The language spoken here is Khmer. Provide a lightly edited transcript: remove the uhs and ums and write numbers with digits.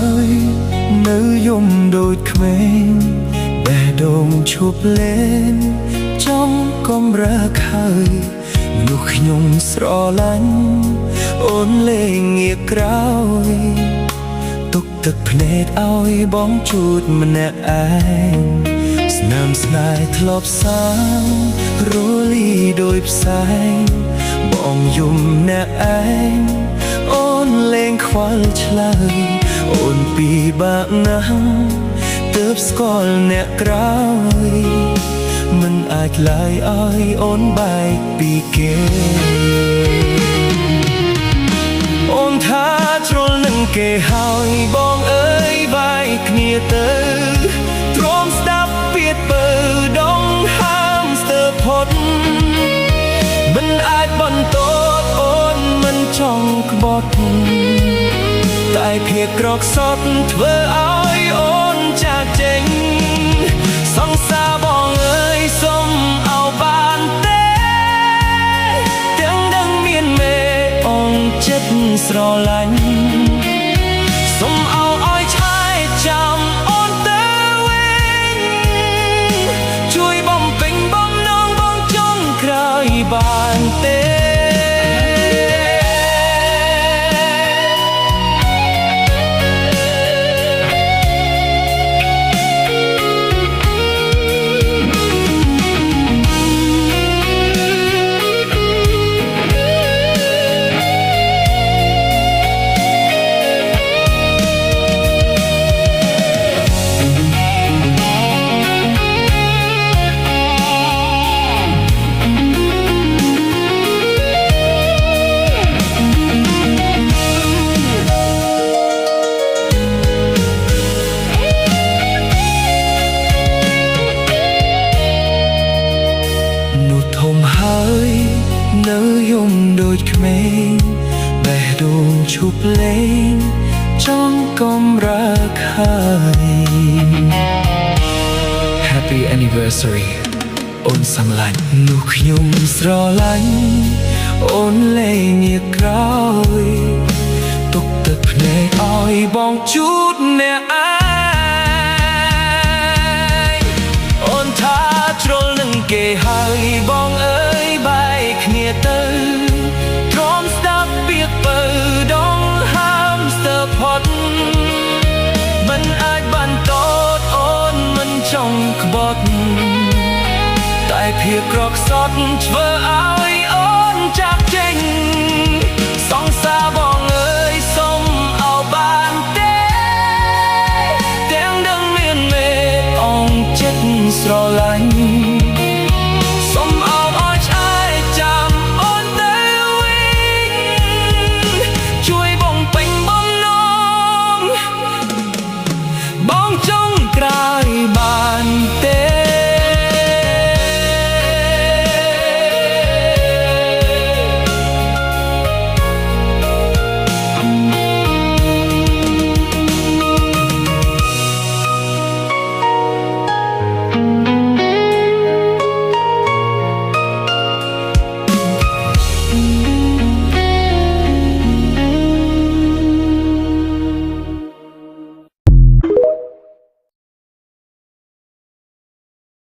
ហើយនៅយំដូចក្មេងបែរដូងឈប់លេងចំកំរើកហើយមនុស្សខ្ញុំស្រឡាញ់អូនលេងងាកក្រោយទុកទឹកភ្នែកឲ្យបងជូតម្នាក់ឯងស្នាមស្នេហ៍ធ្លាប់សាងរលីដោយផ្សែងបងយំអ្នកឯងអូនលេងខ្វល់ឆ្លើយអូនពិបាកណាស់ទើបស្គាល់អ្នកក្រោយមិនអាចឡើយឲ្យអូនបែកពីគេអូនថាជ្រុលនឹងគេហើយបងអើយបែកគ្នាទៅទ្រាំស្ដាប់ពាក្យពើដងហាមស្ទើរផុតមិនអាចបន្តអូនមិនចង់ក្បត់តែភាពក្រកសត់ធ្វើឲ្យអូនចាកចេញសង្សារបងអើយសុំអោបានទេទាំងដឹងមានមេអូនចិត្តស្រឡាញ់សុំអោឲ្យឆាយចាំអូនទៅវិញជួយបំពេញបំណងបងចង់ក្រោយបានទេនៅយំដូចក្មេងបែរដូងឈប់លេងចង់កំរើកហើយ Happy anniversary អូនសំឡាញ់នោះខ្ញុំស្រឡាញ់អូនលេងងាកក្រោយទុកទឹកភ្នែកឲ្យបងជូតអ្នកឯងអូនថាជ្រុលនឹងគេហើយបងអើយបែកគ្នាទៅទ្រាំស្ដាប់ពាក្យពើដងហាមស្ទើរផុតមិនអាចបន្តអូនមិនចង់ក្បត់តែភាពក្រកសត់ធ្វើឲ្យ